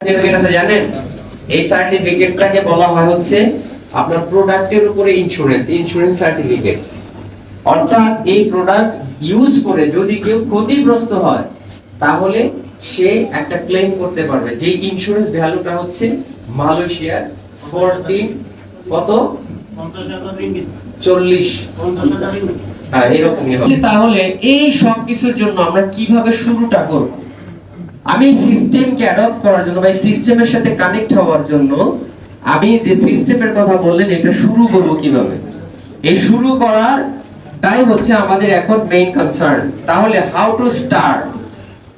Certificate আছে জানেন? এই সার্টিফিকেটটাকে বলা হয় হচ্ছে আপনার প্রোডাক্টের উপরে ইন্স্যুরেন্স সার্টিফিকেট। অর্থাৎ এই প্রোডাক্ট ইউজ করে যদি কেউ ক্ষতিগ্রস্ত হয় তাহলে সে একটা ক্লেম করতে পারবে। যে ইন্স্যুরেন্স ভ্যালুটা হচ্ছে মালয়েশিয়ার 14 কত 40 এরকমই হবে। তাহলে এই সব কিছুর জন্য আমরা কিভাবে শুরুটা করব? আমি সিস্টেমকে অ্যাডপ্ট করার জন্য বা সিস্টেমের সাথে কানেক্ট হওয়ার জন্য আমি যে সিস্টেমের কথা বললেন এটা শুরু করব কিভাবে? এই শুরু করারটাই হচ্ছে আমাদের এখন মেইন কনসার্ন। তাহলে হাউ টু স্টার্ট?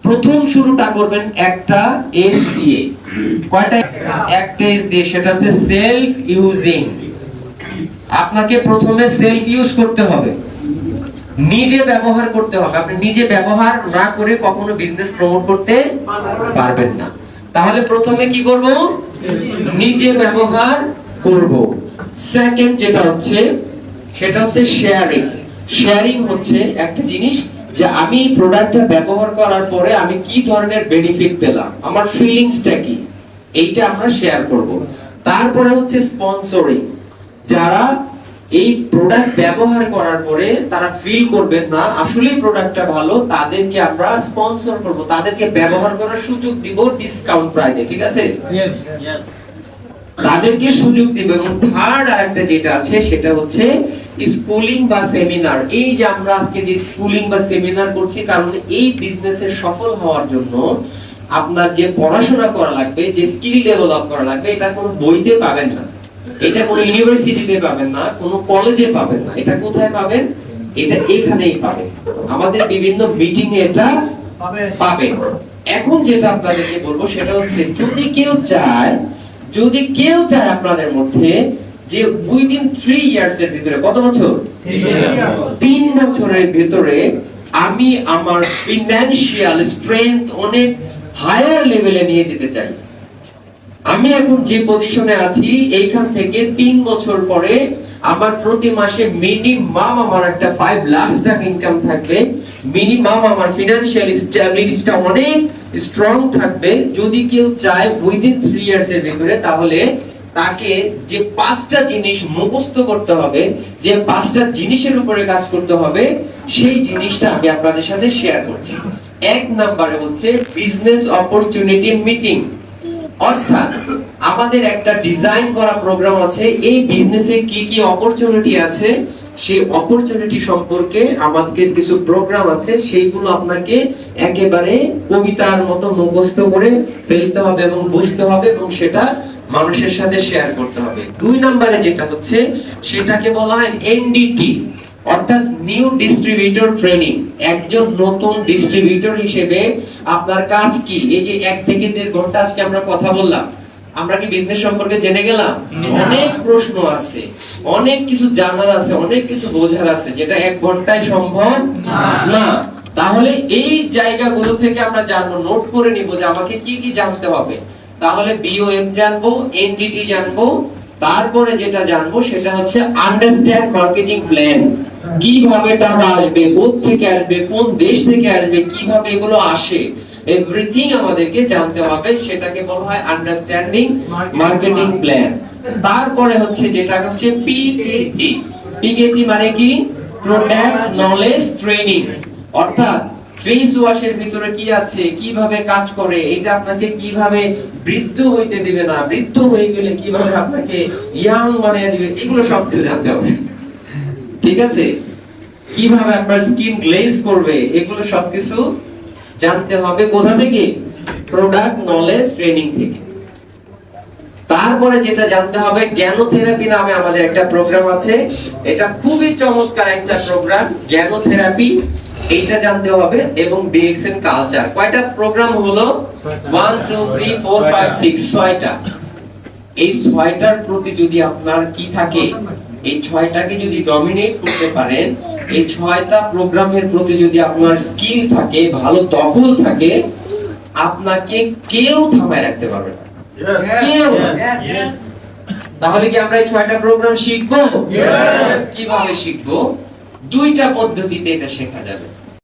প্রথম শুরুটা করবেন একটা এস দিয়ে। কয়টা? একটা এস দিয়ে, সেটা হচ্ছে সেলফ ইউজিং। আপনাকে প্রথমে সেলফ ইউজ করতে হবে, নিজে ব্যবহার করতে হবে। আপনি নিজে ব্যবহার না করে কখনো বিজনেস প্রমোট করতে পারবেন না। তাহলে প্রথমে কি করব? নিজে ব্যবহার করব। সেকেন্ড যেটা হচ্ছে সেটা হচ্ছে শেয়ারিং। শেয়ারিং হচ্ছে একটা জিনিস যে আমি প্রোডাক্টটা ব্যবহার করার পরে আমি কি ধরনের বেনিফিট পেলাম, আমার ফিলিংসটা কি, এইটা আমরা শেয়ার করব। তারপরে হচ্ছে স্পন্সরিং। যারা এই প্রোডাক্ট ব্যবহার করার পরে তারা ফিল করবেন না আসলেই প্রোডাক্টটা ভালো, তাদেরকে আমরা স্পন্সর করব, তাদেরকে ব্যবহার করার সুযোগ দিব ডিসকাউন্ট প্রাইসে। ঠিক আছে? তাদেরকে সুযোগ দিব। এবং থার্ড আরেকটা যেটা আছে সেটা হচ্ছে স্কুলিং বা সেমিনার। এই যে আমরা আজকে যে স্কুলিং বা সেমিনার করছি, কারণ এই বিজনেসে সফল হওয়ার জন্য আপনার যে পড়াশোনা করা লাগবে, যে স্কিল ডেভেলপ করা লাগবে, এটা কোনো বইতে পাবেন না, এটা কোনো ইউনিভার্সিটিতে পাবেন না, কোনো কলেজে পাবেন না। এটা কোথায় পাবেন? এটা এখানেই পাবেন, আমাদের বিভিন্ন মিটিং এ এটা পাবেন। এখন যেটা আপনাদেরকে বলবো সেটা হচ্ছে যদি কেউ চায় আপনাদের মধ্যে যে উইদিন 3 ইয়ার্স এর ভিতরে, কত বছর? 3 বছরের ভিতরে আমি আমার ফিনান্সিয়াল স্ট্রেংথ অনেক হায়ার লেভেলে নিয়ে যেতে চাই, আমি এখন যে পজিশনে আছি এইখান থেকে 3 বছর পরে আমার প্রতি মাসে মিনিমাম আমার একটা 5 লাখ টাকা ইনকাম থাকবে, মিনিমাম আমার ফিনান্সিয়াল স্টেবিলিটিটা অনেক স্ট্রং থাকবে। যদি কেউ চায় উইদিন 3 ইয়ার্স এর ভিতরে, তাহলে তাকে যে 5টা জিনিস মুখস্থ করতে হবে, যে 5টা জিনিসের উপরে কাজ করতে হবে, সেই জিনিসটা আমি আপনাদের সাথে শেয়ার করছি। 1 নম্বরে হচ্ছে বিজনেস অপরচুনিটি মিটিং। অর্থাৎ আমাদের একটা ডিজাইন করা প্রোগ্রাম আছে, এই বিজনেসে কি কি অপরচুনিটি আছে সেই অপরচুনিটি সম্পর্কে আমাদের কিছু প্রোগ্রাম আছে, সেইগুলো আপনাকে একেবারে কবিতার মতো মুখস্থ করে ফেলতে হবে এবং বুঝতে হবে এবং সেটা মানুষের সাথে শেয়ার করতে হবে। 2 নম্বরে যেটা হচ্ছে সেটাকে বলা হয় এনডিটি, অর্থাৎ নিউ ডিস্ট্রিবিউটর ট্রেনিং। একজন নতুন ডিস্ট্রিবিউটর হিসেবে আপনার কাজ কি? এই যে 1 থেকে 1.5 ঘন্টা আজকে আমরা কথা বললাম, আমরা কি বিজনেস সম্পর্কে জেনে গেলাম? অনেক প্রশ্ন আছে, অনেক কিছু জানার আছে, অনেক কিছু বোঝার আছে, যেটা 1 ঘন্টায় সম্ভব না। তাহলে এই জায়গাগুলো থেকে আমরা জানবো, নোট করে নিব যে আমাকে কি কি জানতে হবে। তাহলে বিওএম জানবো, এনডিটি জানবো, তারপরে যেটা জানবো সেটা হচ্ছে আন্ডারস্ট্যান্ড মার্কেটিং প্ল্যান। কিভাবে টাকা আসবে, কোথা থেকে আসবে, কোন দেশ থেকে আসবে, কিভাবে এগুলো আসে, এভরিথিং আমাদেরকে জানতে হবে। সেটাকে বলা হয় আন্ডারস্ট্যান্ডিং মার্কেটিং প্ল্যান। তারপরে হচ্ছে যেটা হচ্ছে পিকেটি। পিকেটি মানে কি? Product knowledge training. অর্থাৎ ফেস ওয়াশের ভিতরে কি আছে, কিভাবে কাজ করে, এটা আপনাকে কিভাবে বৃদ্ধ হইতে দিবে না, বৃদ্ধ হয়ে গেলে কিভাবে আপনাকে ইয়াং বানিয়ে দিবে, এগুলো সব কিছু জানতে হবে। ঠিক আছে? কিভাবে আপনার স্কিন গ্লেজ করবে, এগুলো সবকিছু জানতে হবে। কোথা থেকে? প্রোডাক্ট নলেজ ট্রেনিং থেকে। তারপরে যেটা জানতে হবে, জ্ঞানোথেরাপি নামে আমাদের একটা প্রোগ্রাম আছে, এটা খুবই চমৎকার একটা প্রোগ্রাম, জ্ঞানোথেরাপি। এইটা জানতে হবে। এবং ডিএক্সএন কালচার। কয়টা প্রোগ্রাম হলো? 1 2 3 4 5 6, 6টা। এই 6টার প্রতি যদি আপনার কি থাকে, এই 6টাকে যদি ডমিনেট করতে পারেন, এই 6টা প্রোগ্রামের প্রতি যদি আপনার স্কিল থাকে, ভালো দখল থাকে, আপনাকে কেউ থামায় রাখতে পারবে না, কেউ। তাহলে কি আমরা এই 6টা প্রোগ্রাম শিখবো? কিভাবে শিখবো? 2টা পদ্ধতিতে এটা শেখা যাবে।